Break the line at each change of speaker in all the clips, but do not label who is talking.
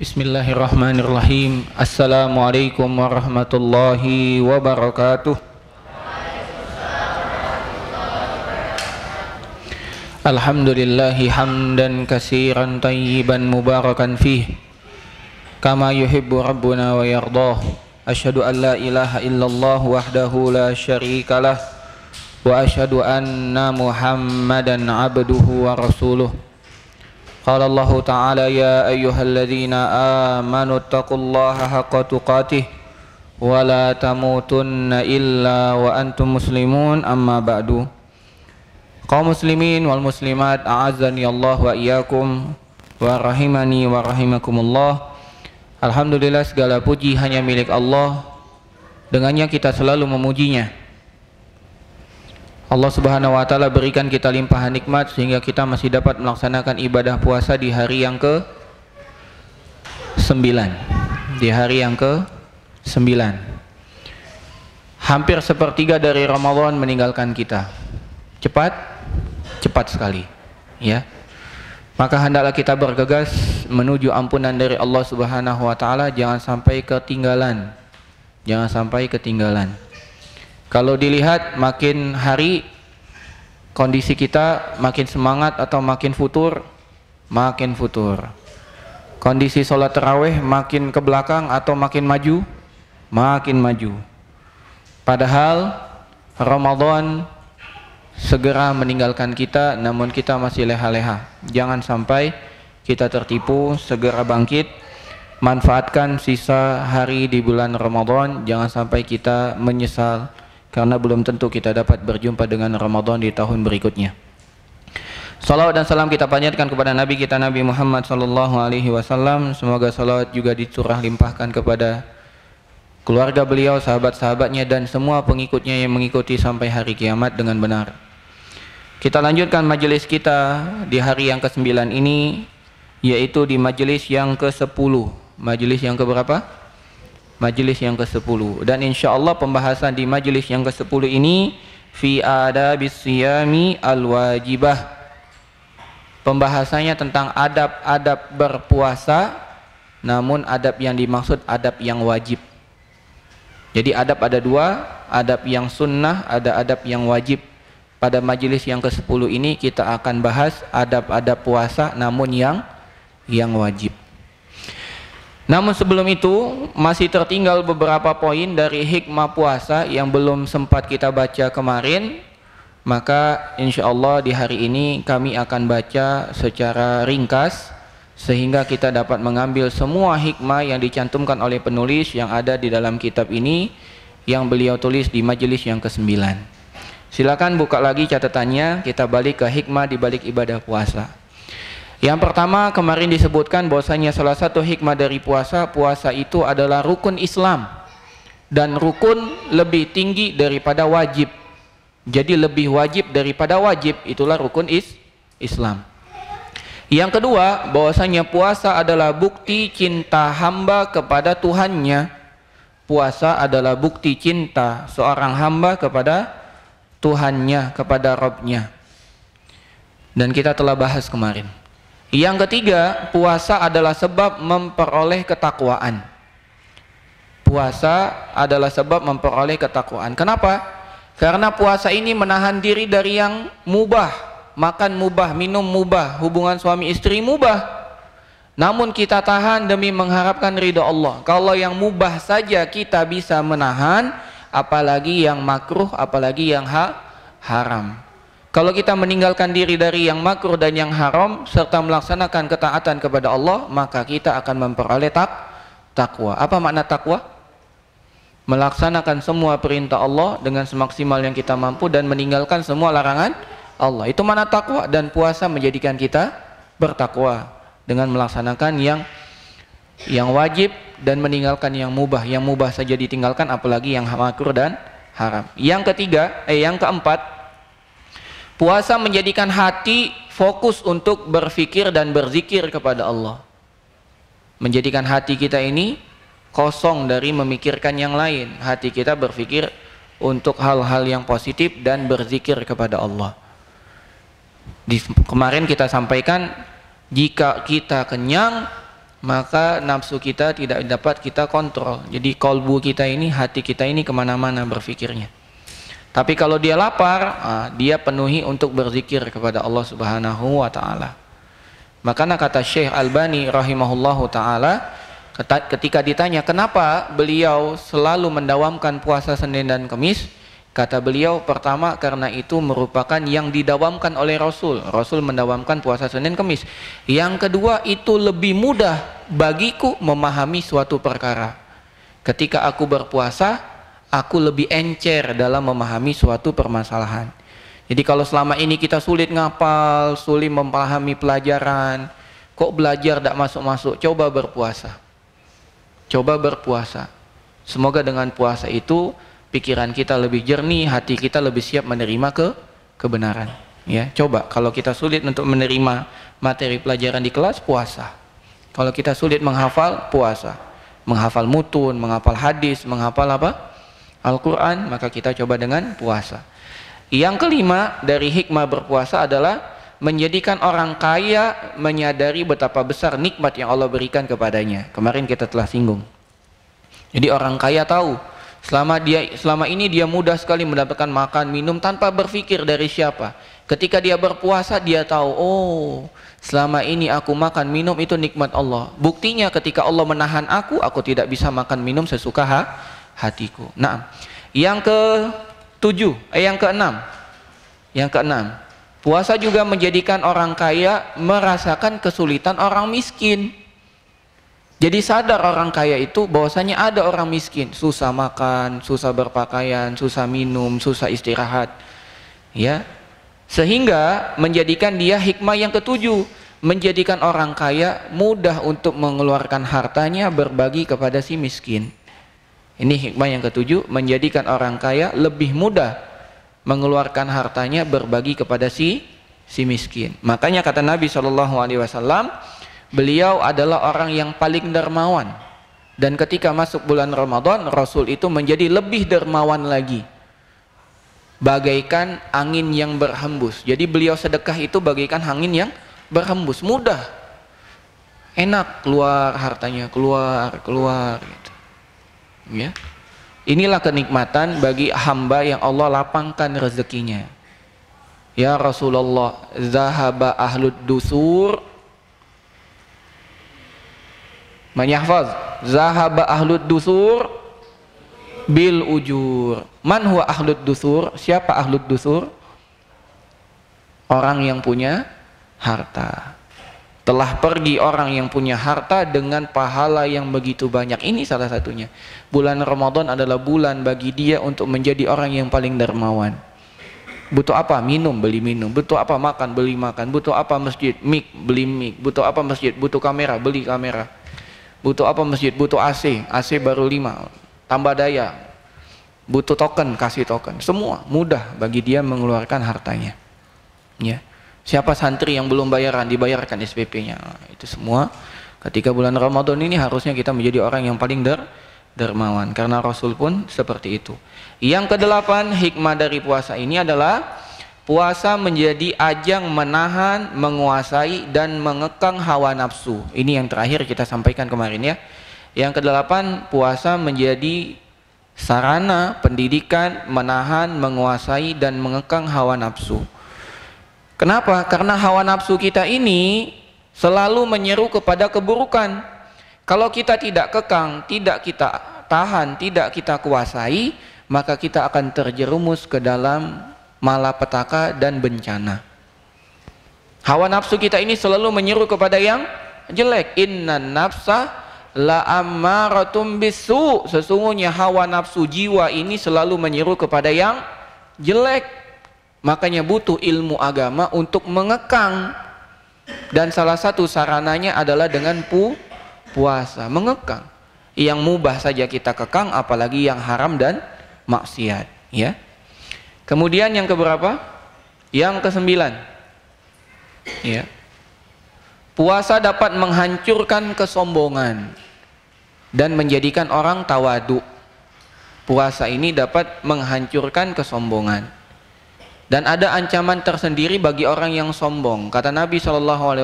Bismillahirrahmanirrahim. Assalamualaikum warahmatullahi wabarakatuh. Alhamdulillahi hamdan katsiran tayyiban mubarakan fih kama yuhibbu rabbuna wa yardah. Asyhadu an la ilaha illallah wahdahu la syarikalah wa asyhadu anna Muhammadan abduhu wa rasuluh. Qala Allah Ta'ala ya ayyuhalladzina amanu taqullaha haqqa tuqatih wa la tamutunna illa wa antum muslimun, amma ba'du. Kaum muslimin wal muslimat, a'azzani Allah wa iyyakum wa rahimani wa rahimakumullah. Alhamdulillah, segala puji hanya milik Allah. Dengannya kita selalu memujinya. Allah Subhanahu wa taala berikan kita limpahan nikmat sehingga kita masih dapat melaksanakan ibadah puasa di hari yang ke-9. Di hari yang ke-9. Hampir sepertiga dari Ramadan meninggalkan kita. Cepat sekali, ya. Maka hendaklah kita bergegas menuju ampunan dari Allah Subhanahu wa taala, jangan sampai ketinggalan. Jangan sampai ketinggalan. Kalau dilihat makin hari kondisi kita makin semangat atau makin futur? Makin futur. Kondisi sholat tarawih makin ke belakang atau makin maju? Makin maju. Padahal Ramadan segera meninggalkan kita, namun kita masih leha-leha. Jangan sampai kita tertipu, segera bangkit. Manfaatkan sisa hari di bulan Ramadan, jangan sampai kita menyesal karena belum tentu kita dapat berjumpa dengan Ramadan di tahun berikutnya. Salawat dan salam kita panjatkan kepada Nabi kita Nabi Muhammad sallallahu alaihi wasallam. Semoga salawat juga dicurah limpahkan kepada keluarga beliau, sahabat-sahabatnya dan semua pengikutnya yang mengikuti sampai hari kiamat dengan benar. Kita lanjutkan majelis kita di hari yang ke-9 ini, yaitu di majelis yang ke-10. Majelis yang keberapa? Majelis yang ke-10. Dan insyaallah pembahasan di majelis yang ke-10 ini fi adabis siyami al-wajibah. Pembahasannya tentang adab-adab berpuasa, namun adab yang dimaksud adab yang wajib. Jadi adab ada dua, adab yang sunnah, ada adab yang wajib. Pada majelis yang ke-10 ini kita akan bahas adab-adab puasa namun yang wajib. Namun sebelum itu masih tertinggal beberapa poin dari hikmah puasa yang belum sempat kita baca kemarin. Maka insyaallah di hari ini kami akan baca secara ringkas sehingga kita dapat mengambil semua hikmah yang dicantumkan oleh penulis yang ada di dalam kitab ini yang beliau tulis di majelis yang ke-9. Silakan buka lagi catatannya, kita balik ke hikmah di balik ibadah puasa. Yang pertama, kemarin disebutkan bahwasanya salah satu hikmah dari puasa itu adalah rukun Islam. Dan rukun lebih tinggi daripada wajib. Jadi lebih wajib daripada wajib, itulah rukun Islam. Yang kedua, bahwasanya puasa adalah bukti cinta hamba kepada Tuhannya. Puasa adalah bukti cinta seorang hamba kepada Tuhannya, kepada Rabbnya. Dan kita telah bahas kemarin. Yang ketiga, puasa adalah sebab memperoleh ketakwaan. Puasa adalah sebab memperoleh ketakwaan. Kenapa? Karena puasa ini menahan diri dari yang mubah. Makan mubah, minum mubah, hubungan suami istri mubah. Namun kita tahan demi mengharapkan ridha Allah. Kalau yang mubah saja kita bisa menahan, apalagi yang makruh, apalagi yang haram. Kalau kita meninggalkan diri dari yang makruh dan yang haram serta melaksanakan ketaatan kepada Allah, maka kita akan memperoleh takwa. Apa makna takwa? Melaksanakan semua perintah Allah dengan semaksimal yang kita mampu dan meninggalkan semua larangan Allah. Itu makna takwa, dan puasa menjadikan kita bertakwa dengan melaksanakan yang wajib dan meninggalkan yang mubah. Yang mubah saja ditinggalkan, apalagi yang makruh dan haram. Yang keempat, puasa menjadikan hati fokus untuk berfikir dan berzikir kepada Allah. Menjadikan hati kita ini kosong dari memikirkan yang lain. Hati kita berfikir untuk hal-hal yang positif dan berzikir kepada Allah. Kemarin kita sampaikan, jika kita kenyang, maka nafsu kita tidak dapat kita kontrol. Jadi kolbu kita ini, hati kita ini kemana-mana berfikirnya. Tapi kalau dia lapar, dia penuhi untuk berzikir kepada Allah Subhanahu wa ta'ala. Makanya kata Syekh Albani rahimahullahu ta'ala, ketika ditanya kenapa beliau selalu mendawamkan puasa Senin dan Kamis, kata beliau, pertama karena itu merupakan yang didawamkan oleh Rasul. Rasul mendawamkan puasa Senin Kamis. Yang kedua, itu lebih mudah bagiku memahami suatu perkara. Ketika aku berpuasa, aku lebih encer dalam memahami suatu permasalahan. Jadi kalau selama ini kita sulit ngapal, sulit memahami pelajaran, kok belajar tidak masuk-masuk, coba berpuasa. Coba berpuasa. Semoga dengan puasa itu pikiran kita lebih jernih, hati kita lebih siap menerima kebenaran. Ya, coba kalau kita sulit untuk menerima materi pelajaran di kelas, puasa. Kalau kita sulit menghafal, puasa. Menghafal mutun, menghafal hadis, menghafal apa? Al-Quran, maka kita coba dengan puasa. Yang kelima dari hikmah berpuasa adalah menjadikan orang kaya menyadari betapa besar nikmat yang Allah berikan kepadanya. Kemarin kita telah singgung. Jadi orang kaya tahu selama ini dia mudah sekali mendapatkan makan, minum tanpa berpikir dari siapa. Ketika dia berpuasa, dia tahu, oh, selama ini aku makan, minum itu nikmat Allah. Buktinya ketika Allah menahan aku tidak bisa makan, minum sesuka hatiku. Nah, yang keenam, puasa juga menjadikan orang kaya merasakan kesulitan orang miskin. Jadi sadar orang kaya itu bahwasanya ada orang miskin, susah makan, susah berpakaian, susah minum, susah istirahat. Ya. Sehingga menjadikan dia hikmah yang ketujuh, menjadikan orang kaya mudah untuk mengeluarkan hartanya berbagi kepada si miskin. Ini hikmah yang ketujuh, menjadikan orang kaya lebih mudah mengeluarkan hartanya berbagi kepada si miskin. Makanya kata Nabi SAW, beliau adalah orang yang paling dermawan. Dan ketika masuk bulan Ramadan, Rasul itu menjadi lebih dermawan lagi. Bagaikan angin yang berhembus. Jadi beliau sedekah itu bagaikan angin yang berhembus, mudah. Enak keluar hartanya, keluar gitu. Ya. Inilah kenikmatan bagi hamba yang Allah lapangkan rezekinya. Ya Rasulullah, zahaba ahlud dusur. Menyahfaz, zahaba ahlud dusur bil ujur. Man huwa ahlud dusur? Siapa ahlud dusur? Orang yang punya harta. Telah pergi orang yang punya harta dengan pahala yang begitu banyak. Ini salah satunya. Bulan Ramadan adalah bulan bagi dia untuk menjadi orang yang paling dermawan. Butuh apa? Minum, beli minum. Butuh apa? Makan, beli makan. Butuh apa? Masjid, mic, beli mic. Butuh apa? Masjid, butuh kamera, beli kamera. Butuh apa? Masjid, butuh AC, AC baru 5, tambah daya. Butuh token, kasih token. Semua mudah bagi dia mengeluarkan hartanya. Ya. Siapa santri yang belum bayaran, dibayarkan SPP-nya. Itu semua ketika bulan Ramadan ini harusnya kita menjadi orang yang paling dermawan, karena Rasul pun seperti itu. Yang kedelapan, hikmah dari puasa ini adalah puasa menjadi ajang menahan, menguasai dan mengekang hawa nafsu. Ini yang terakhir kita sampaikan kemarin ya. Yang kedelapan, puasa menjadi sarana pendidikan menahan, menguasai dan mengekang hawa nafsu. Kenapa? Karena hawa nafsu kita ini selalu menyeru kepada keburukan. Kalau kita tidak kekang, tidak kita tahan, tidak kita kuasai, maka kita akan terjerumus ke dalam malapetaka dan bencana. Hawa nafsu kita ini selalu menyeru kepada yang jelek. Innan nafsa la ammaratum bisu. Sesungguhnya hawa nafsu jiwa ini selalu menyeru kepada yang jelek. Makanya butuh ilmu agama untuk mengekang. Dan salah satu sarananya adalah dengan puasa, mengekang. Yang mubah saja kita kekang, apalagi yang haram dan maksiat, ya. Kemudian yang keberapa? Yang kesembilan. Ya. Puasa dapat menghancurkan kesombongan dan menjadikan orang tawadu. Puasa ini dapat menghancurkan kesombongan. Dan ada ancaman tersendiri bagi orang yang sombong. Kata Nabi SAW,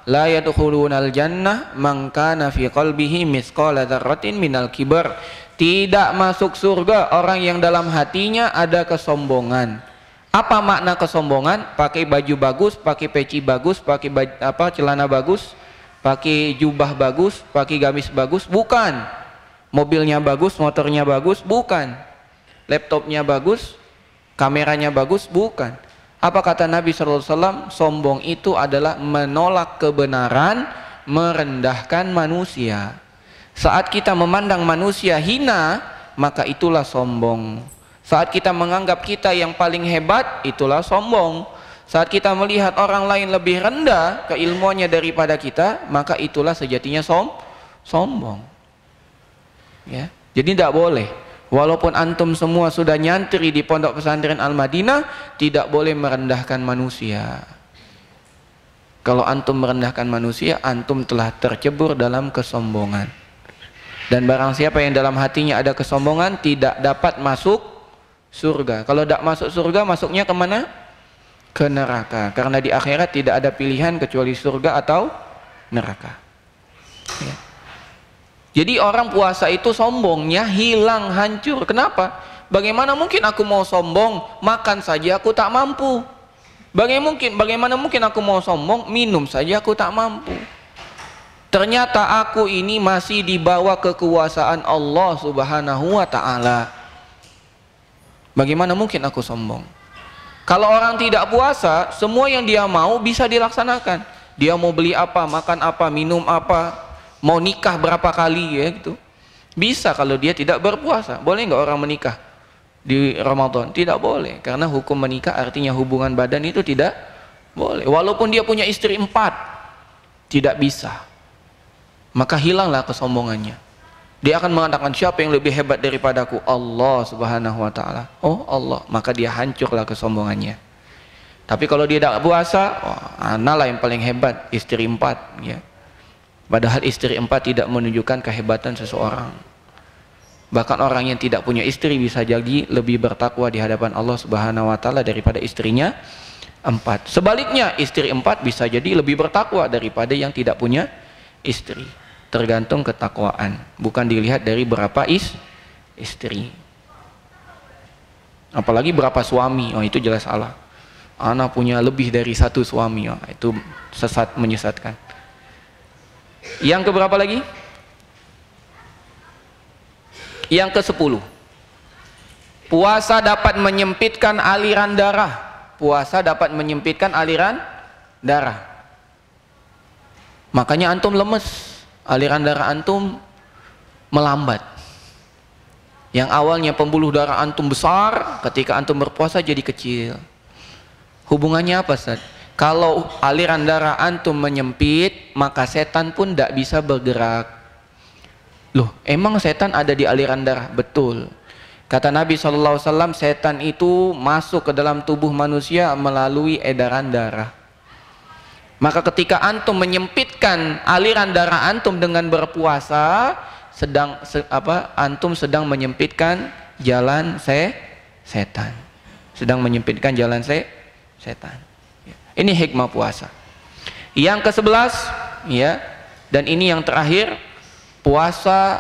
la yadkhulunal jannah man kana fi qalbihi mithqala dzarratin minal kibar. Tidak masuk surga orang yang dalam hatinya ada kesombongan. Apa makna kesombongan? Pakai baju bagus, pakai peci bagus, pakai celana bagus, pakai jubah bagus, pakai gamis bagus, bukan. Mobilnya bagus, motornya bagus, bukan. Laptopnya bagus, kameranya bagus, bukan. Apa kata Nabi SAW? Sombong itu adalah menolak kebenaran, merendahkan manusia. Saat kita memandang manusia hina, maka itulah sombong. Saat kita menganggap kita yang paling hebat, itulah sombong. Saat kita melihat orang lain lebih rendah keilmuannya daripada kita, maka itulah sejatinya sombong. Ya, jadi tidak boleh. Walaupun antum semua sudah nyantri di Pondok Pesantren Al-Madinah, tidak boleh merendahkan manusia. Kalau antum merendahkan manusia, antum telah tercebur dalam kesombongan. Dan barang siapa yang dalam hatinya ada kesombongan, tidak dapat masuk surga. Kalau tidak masuk surga, masuknya kemana? Ke neraka. Karena di akhirat tidak ada pilihan kecuali surga atau neraka. Ya. Jadi orang puasa itu sombongnya hilang, hancur. Kenapa? Bagaimana mungkin aku mau sombong, makan saja aku tak mampu. Bagaimana mungkin aku mau sombong, minum saja aku tak mampu. Ternyata aku ini masih di bawah kekuasaan Allah Subhanahu wa ta'ala. Bagaimana mungkin aku sombong? Kalau orang tidak puasa, semua yang dia mau bisa dilaksanakan. Dia mau beli apa, makan apa, minum apa, mau nikah berapa kali, ya gitu. Bisa kalau dia tidak berpuasa. Boleh nggak orang menikah di Ramadan? Tidak boleh, karena hukum menikah artinya hubungan badan itu tidak boleh. Walaupun dia punya istri 4, tidak bisa. Maka hilanglah kesombongannya. Dia akan mengatakan, siapa yang lebih hebat daripadaku? Allah Subhanahu wa ta'ala. Oh Allah, maka dia hancurlah kesombongannya. Tapi kalau dia tidak puasa, analah yang paling hebat, istri 4, ya. Padahal istri 4 tidak menunjukkan kehebatan seseorang. Bahkan orang yang tidak punya istri bisa jadi lebih bertakwa di hadapan Allah Subhanahu wa ta'ala daripada istrinya 4. Sebaliknya, istri 4 bisa jadi lebih bertakwa daripada yang tidak punya istri. Tergantung ketakwaan, bukan dilihat dari berapa istri. Apalagi berapa suami, itu jelas salah. Anak punya lebih dari 1 suami, itu sesat, menyesatkan. Yang keberapa lagi? Yang ke-10. Puasa dapat menyempitkan aliran darah. Puasa dapat menyempitkan aliran darah. Makanya antum lemes. Aliran darah antum melambat. Yang awalnya pembuluh darah antum besar, ketika antum berpuasa jadi kecil. Hubungannya apa, Ustaz? Kalau aliran darah antum menyempit, maka setan pun tidak bisa bergerak. Loh, emang setan ada di aliran darah? Betul. Kata Nabi SAW, setan itu masuk ke dalam tubuh manusia melalui edaran darah. Maka ketika antum menyempitkan aliran darah antum dengan berpuasa, antum sedang menyempitkan jalan setan. Sedang menyempitkan jalan setan. Ini hikmah puasa. Yang ke-11, ya, dan ini yang terakhir, puasa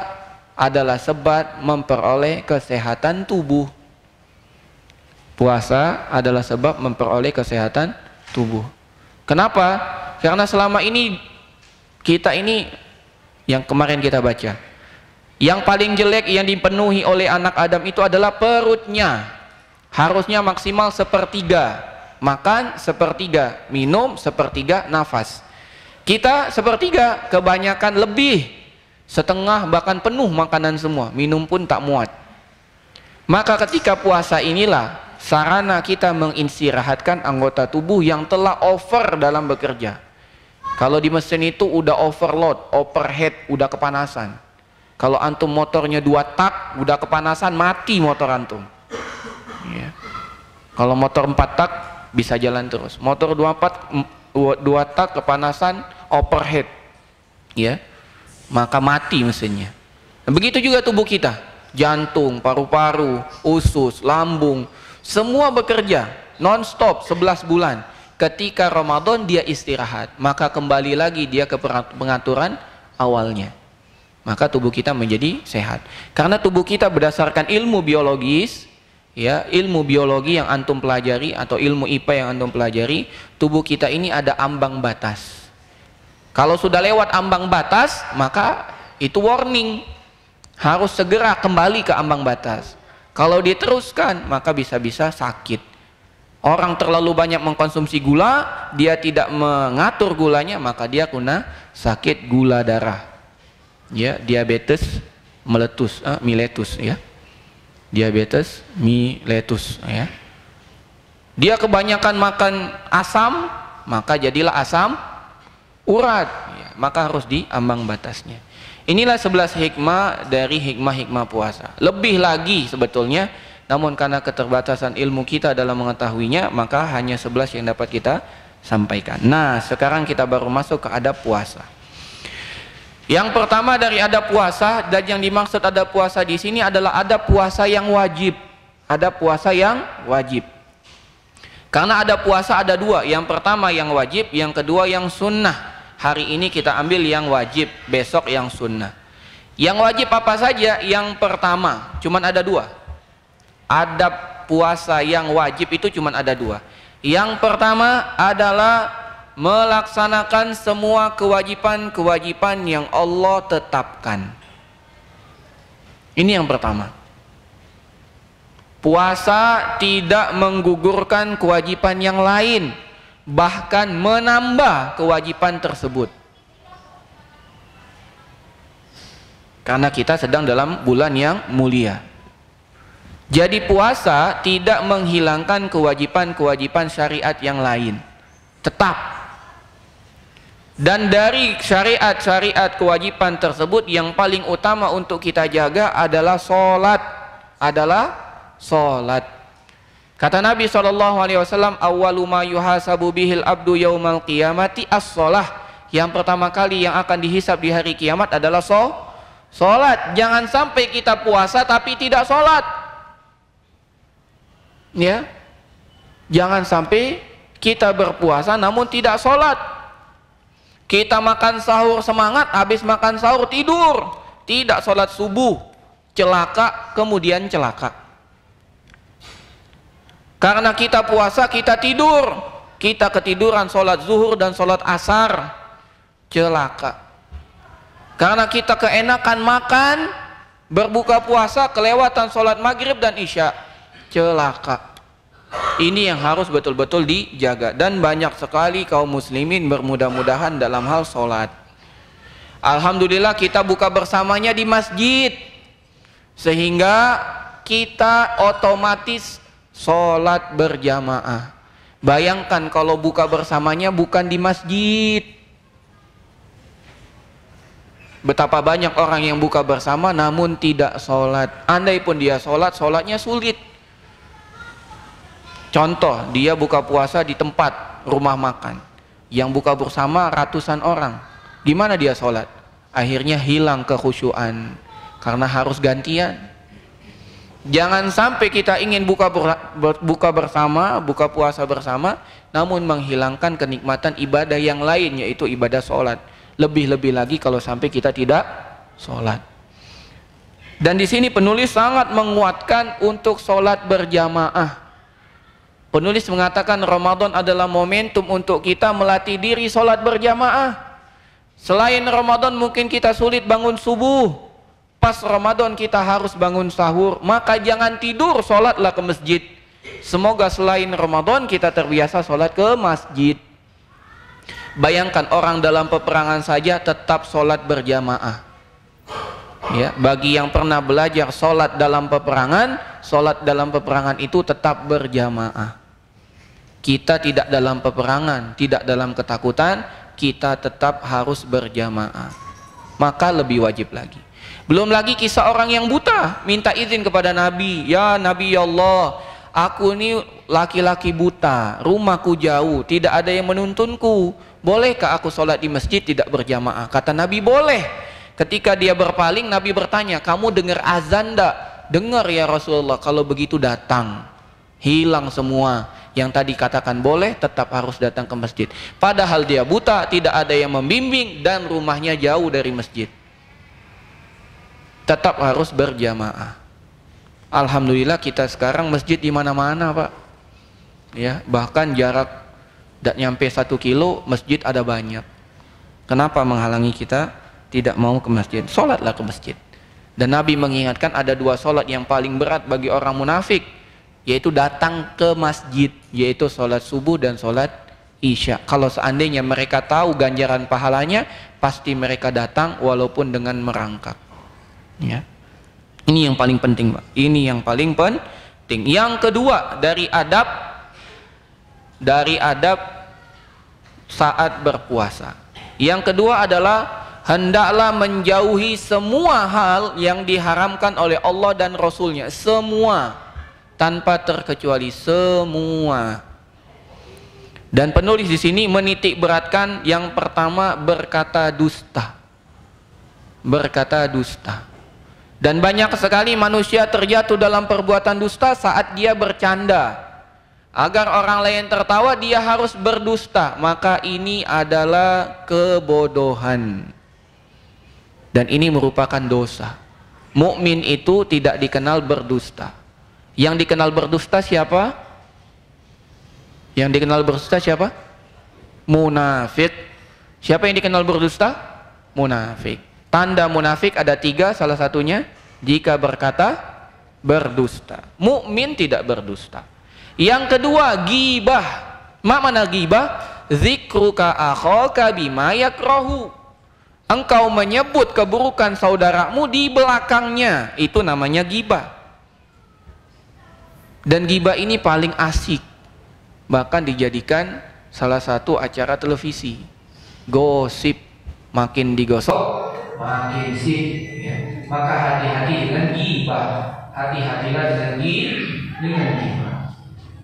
adalah sebab memperoleh kesehatan tubuh. Puasa adalah sebab memperoleh kesehatan tubuh. Kenapa? Karena selama ini kita ini yang kemarin kita baca, yang paling jelek yang dipenuhi oleh anak Adam itu adalah perutnya. Harusnya maksimal 1/3 makan, 1/3 minum, 1/3 nafas. Kita 1/3 kebanyakan lebih, setengah bahkan penuh makanan semua, minum pun tak muat. Maka ketika puasa inilah sarana kita mengistirahatkan anggota tubuh yang telah over dalam bekerja. Kalau di mesin itu udah overload, overhead, udah kepanasan. Kalau antum motornya 2 tak, udah kepanasan, mati motor antum. Ya. Kalau motor 4 tak bisa jalan terus. Motor 2 tak kepanasan, overhead, ya, maka mati mesinnya. Begitu juga tubuh kita, jantung, paru-paru, usus, lambung, semua bekerja non-stop 11 bulan. ketika Ramadan dia istirahat, maka kembali lagi dia ke pengaturan awalnya. Maka tubuh kita menjadi sehat. Karena tubuh kita berdasarkan ilmu biologis, ya, ilmu biologi yang antum pelajari atau ilmu IPA yang antum pelajari, tubuh kita ini ada ambang batas. Kalau sudah lewat ambang batas, maka itu warning, harus segera kembali ke ambang batas. Kalau diteruskan, maka bisa-bisa sakit. Orang terlalu banyak mengkonsumsi gula, dia tidak mengatur gulanya, maka dia kena sakit gula darah, ya, diabetes miletus, ya, diabetes miletus, ya. Dia kebanyakan makan asam, maka jadilah asam urat, ya, maka harus di ambang batasnya. Inilah 11 hikmah dari hikmah-hikmah puasa. Lebih lagi sebetulnya, namun karena keterbatasan ilmu kita dalam mengetahuinya, maka hanya 11 yang dapat kita sampaikan. Nah, sekarang kita baru masuk ke adab puasa. Yang pertama dari adab puasa, dan yang dimaksud adab puasa di sini adalah adab puasa yang wajib. Adab puasa yang wajib. Karena adab puasa ada dua. Yang pertama yang wajib, yang kedua yang sunnah. Hari ini kita ambil yang wajib, besok yang sunnah. Yang wajib apa saja? Yang pertama, cuman ada dua. Adab puasa yang wajib itu cuma ada dua. Yang pertama adalah melaksanakan semua kewajiban-kewajiban yang Allah tetapkan. Ini yang pertama. Puasa tidak menggugurkan kewajiban yang lain, bahkan menambah kewajiban tersebut. Karena kita sedang dalam bulan yang mulia. Jadi puasa tidak menghilangkan kewajiban-kewajiban syariat yang lain, tetap. Dan dari syariat-syariat kewajiban tersebut yang paling utama untuk kita jaga adalah sholat. Kata Nabi SAW, awwalu ma yuhasabu bihil abdu yaumal qiyamati as-sholah. Yang pertama kali yang akan dihisab di hari kiamat adalah sholat. Jangan sampai kita puasa tapi tidak sholat. Ya, jangan sampai kita berpuasa namun tidak sholat. Kita makan sahur semangat, habis makan sahur tidur, tidak sholat subuh, celaka kemudian celaka. Karena kita puasa kita tidur, kita ketiduran sholat zuhur dan sholat asar, celaka. Karena kita keenakan makan, berbuka puasa kelewatan sholat maghrib dan isya, celaka. Ini yang harus betul-betul dijaga. Dan banyak sekali kaum muslimin bermudah-mudahan dalam hal sholat. Alhamdulillah kita buka bersamanya di masjid, sehingga kita otomatis sholat berjamaah. Bayangkan kalau buka bersamanya bukan di masjid, betapa banyak orang yang buka bersama namun tidak sholat. Andai pun dia sholat, sholatnya sulit. Contoh, dia buka puasa di tempat rumah makan yang buka bersama ratusan orang, gimana dia sholat? Akhirnya hilang kekhusyuan karena harus gantian. Jangan sampai kita ingin buka bersama, buka puasa bersama, namun menghilangkan kenikmatan ibadah yang lain, yaitu ibadah sholat. Lebih-lebih lagi kalau sampai kita tidak sholat. Dan di sini penulis sangat menguatkan untuk sholat berjamaah. Penulis mengatakan Ramadan adalah momentum untuk kita melatih diri sholat berjamaah. Selain Ramadan mungkin kita sulit bangun subuh, pas Ramadan kita harus bangun sahur, maka jangan tidur, sholatlah ke masjid. Semoga selain Ramadan kita terbiasa sholat ke masjid. Bayangkan orang dalam peperangan saja tetap sholat berjamaah. Ya, bagi yang pernah belajar sholat dalam peperangan itu tetap berjamaah. Kita tidak dalam peperangan, tidak dalam ketakutan, kita tetap harus berjamaah. Maka lebih wajib lagi. Belum lagi kisah orang yang buta minta izin kepada Nabi, ya Nabi Allah, aku ini laki-laki buta, rumahku jauh, tidak ada yang menuntunku, bolehkah aku sholat di masjid tidak berjamaah? Kata Nabi boleh. Ketika dia berpaling, Nabi bertanya, kamu dengar azan enggak? Dengar ya Rasulullah. Kalau begitu datang, hilang semua. yang tadi katakan boleh, tetap harus datang ke masjid. Padahal dia buta, tidak ada yang membimbing, dan rumahnya jauh dari masjid. Tetap harus berjamaah. Alhamdulillah kita sekarang masjid di mana-mana, Pak. Ya, bahkan jarak tidak nyampe 1 kilo masjid ada banyak. Kenapa menghalangi kita tidak mau ke masjid? Sholatlah ke masjid. Dan Nabi mengingatkan ada 2 sholat yang paling berat bagi orang munafik, yaitu datang ke masjid, yaitu sholat subuh dan sholat isya. Kalau seandainya mereka tahu ganjaran pahalanya, pasti mereka datang walaupun dengan merangkak. Ya. Ini yang paling penting, Pak. Ini yang paling penting. Yang kedua dari adab saat berpuasa. Yang kedua adalah hendaklah menjauhi semua hal yang diharamkan oleh Allah dan Rasulnya. Semua, tanpa terkecuali, semua. Dan penulis di sini menitik beratkan yang pertama, berkata dusta. Berkata dusta. Dan banyak sekali manusia terjatuh dalam perbuatan dusta saat dia bercanda. Agar orang lain tertawa, dia harus berdusta. Maka ini adalah kebodohan. Dan ini merupakan dosa. Mukmin itu tidak dikenal berdusta. Yang dikenal berdusta siapa? Yang dikenal berdusta siapa? Munafik. Siapa yang dikenal berdusta? Munafik. Tanda munafik ada 3, salah satunya jika berkata berdusta. Mukmin tidak berdusta. Yang kedua, ghibah. Mana ghibah? Zikruka akhaka bima yakrahu. Engkau menyebut keburukan saudaramu di belakangnya, itu namanya ghibah. Dan ghibah ini paling asik, bahkan dijadikan salah satu acara televisi. Gosip, makin digosok makin sip, ya. Maka hati-hati dengan ghibah. Hati-hatilah dengan ghibah.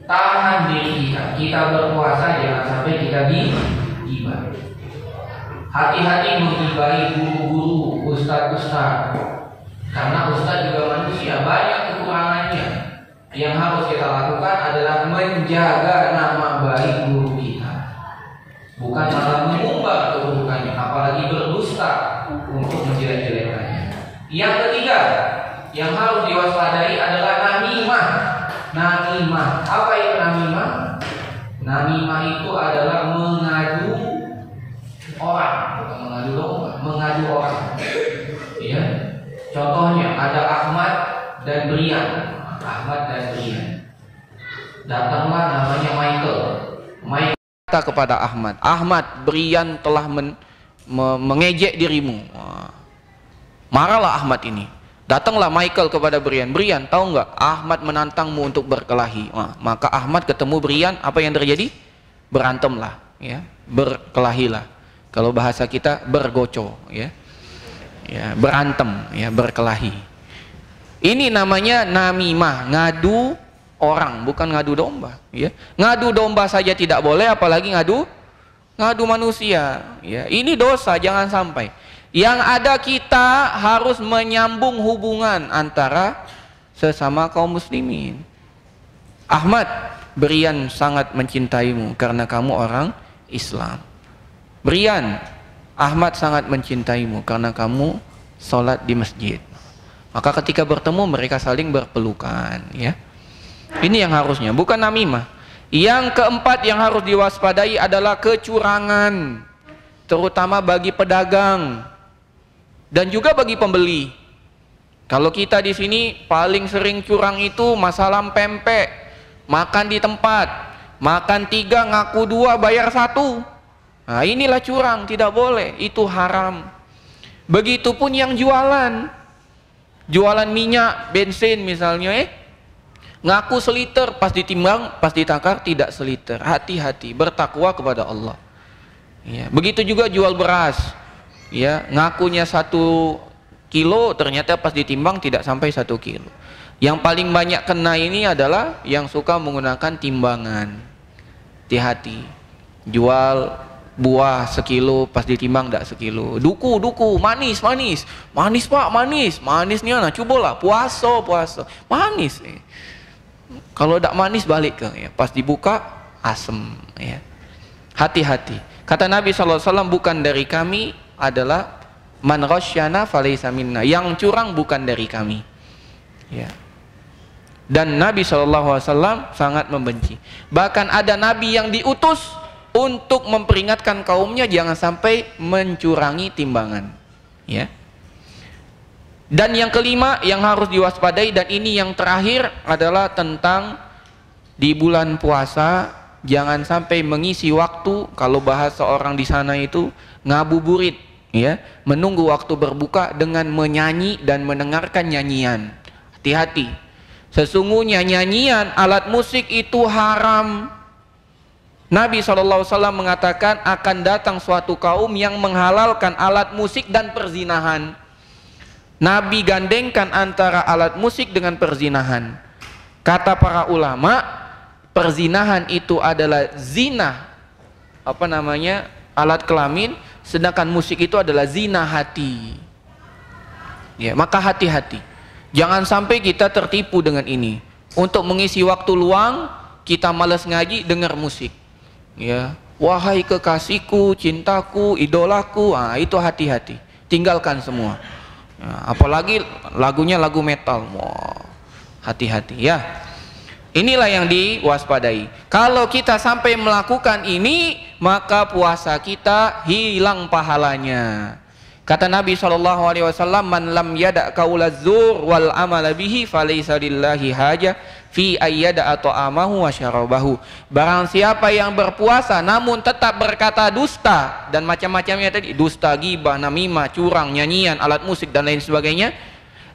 Tahan diri kita. Kita berpuasa jangan sampai kita ghibah. Hati-hati menggibahi guru-guru, ustaz-ustaz. Karena ustaz juga manusia, banyak kekurangannya. Yang harus kita lakukan adalah menjaga nama baik guru kita. Bukan malah mengumbar keburukannya, apalagi berdusta untuk menjelek-jelekannya. Yang ketiga, yang harus diwaspadai adalah namimah. Namimah, apa itu namimah? Namimah itu adalah mengadu orang, bukan mengadu domba, mengadu orang. Ya. Contohnya ada Ahmad dan Brian. Ahmad dan Brian. Datanglah namanya Michael. Michael kata kepada Ahmad, Ahmad, Brian telah mengejek dirimu. Marahlah Ahmad ini. Datanglah Michael kepada Brian. Brian, tahu nggak? Ahmad menantangmu untuk berkelahi. Maka Ahmad ketemu Brian, apa yang terjadi? Berantemlah, ya, berkelahilah. Kalau bahasa kita bergoco, ya, berantem, ya, berkelahi. Ini namanya namimah, ngadu orang, bukan ngadu domba. Ya. Ngadu domba saja tidak boleh, apalagi ngadu manusia. Ya. Ini dosa, jangan sampai. Yang ada kita harus menyambung hubungan antara sesama kaum muslimin. Ahmad, Brian sangat mencintaimu karena kamu orang Islam. Brian, Ahmad sangat mencintaimu karena kamu sholat di masjid. Maka ketika bertemu mereka saling berpelukan, ya. Ini yang harusnya, bukan namimah. Yang keempat yang harus diwaspadai adalah kecurangan, terutama bagi pedagang dan juga bagi pembeli. Kalau kita di sini paling sering curang itu masalah pempek, makan di tempat, makan 3 ngaku 2 bayar 1. Nah, inilah curang, tidak boleh, itu haram. Begitupun yang jualan minyak, bensin misalnya, ngaku seliter, pas ditimbang, pas ditakar tidak seliter. Hati-hati, bertakwa kepada Allah. Ya, begitu juga jual beras, ya, ngakunya 1 kilo, ternyata pas ditimbang tidak sampai 1 kilo. Yang paling banyak kena ini adalah yang suka menggunakan timbangan. Hati-hati, jual buah 1 kilo, pas ditimbang tidak 1 kilo. Duku, manis pak, manisnya nah, cobalah puasa, manis. Kalau tidak manis balik ke, ya. Pas dibuka asem, ya. Hati-hati. Kata Nabi SAW, bukan dari kami adalah man ghasyana falaysa minna. Yang curang bukan dari kami. Ya. Dan Nabi SAW sangat membenci. Bahkan ada Nabi yang diutus untuk memperingatkan kaumnya jangan sampai mencurangi timbangan. Ya. Dan yang kelima yang harus diwaspadai, dan ini yang terakhir, adalah tentang di bulan puasa jangan sampai mengisi waktu, kalau bahasa orang di sana itu ngabuburit, ya, menunggu waktu berbuka dengan menyanyi dan mendengarkan nyanyian. Hati-hati, sesungguhnya nyanyian, alat musik itu haram. Nabi SAW mengatakan akan datang suatu kaum yang menghalalkan alat musik dan perzinahan. Nabi gandengkan antara alat musik dengan perzinahan. Kata para ulama, perzinahan itu adalah zina, alat kelamin, sedangkan musik itu adalah zina hati. Ya, maka hati-hati. Jangan sampai kita tertipu dengan ini. Untuk mengisi waktu luang, kita malas ngaji, dengar musik. Ya, wahai kekasihku, cintaku, idolaku, itu hati-hati. Tinggalkan semua. Ya, apalagi lagunya lagu metal, hati-hati ya. Inilah yang diwaspadai. Kalau kita sampai melakukan ini, maka puasa kita hilang pahalanya. Kata Nabi SAW, man lam yada' qaulaz zur wal amala bihi falaysa lillahi haja fi ayyada ta'amahu wa syarabahu. Barang siapa yang berpuasa namun tetap berkata dusta dan macam-macamnya tadi, dusta, ghibah, namimah, curang, nyanyian, alat musik dan lain sebagainya,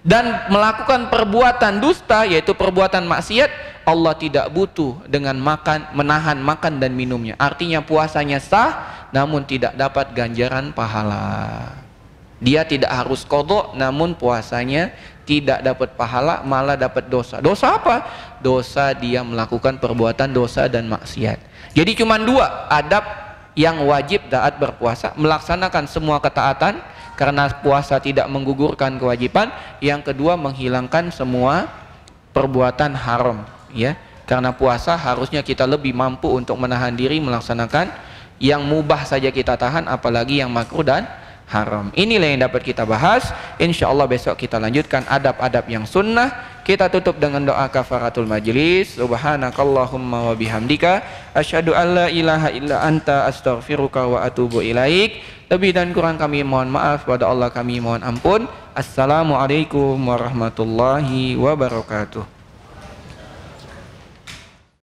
dan melakukan perbuatan dusta yaitu perbuatan maksiat, Allah tidak butuh dengan menahan makan dan minumnya. Artinya puasanya sah namun tidak dapat ganjaran pahala. Dia tidak harus qadha namun puasanya tidak dapat pahala, malah dapat dosa. Dosa apa? Dosa dia melakukan perbuatan dosa dan maksiat. Jadi cuma dua adab yang wajib saat berpuasa: melaksanakan semua ketaatan karena puasa tidak menggugurkan kewajiban. Yang kedua, menghilangkan semua perbuatan haram, ya. Karena puasa harusnya kita lebih mampu untuk menahan diri melaksanakan yang mubah saja kita tahan, apalagi yang makruh dan haram. Inilah yang dapat kita bahas. Insya Allah besok kita lanjutkan adab-adab yang sunnah. Kita tutup dengan doa kafaratul majlis. Subhanakallahumma wa bihamdika asyhadu an la ilaha illa anta astaghfiruka wa atubu ilaik. Lebih dan kurang kami mohon maaf, pada Allah kami mohon ampun. Assalamualaikum warahmatullahi wabarakatuh.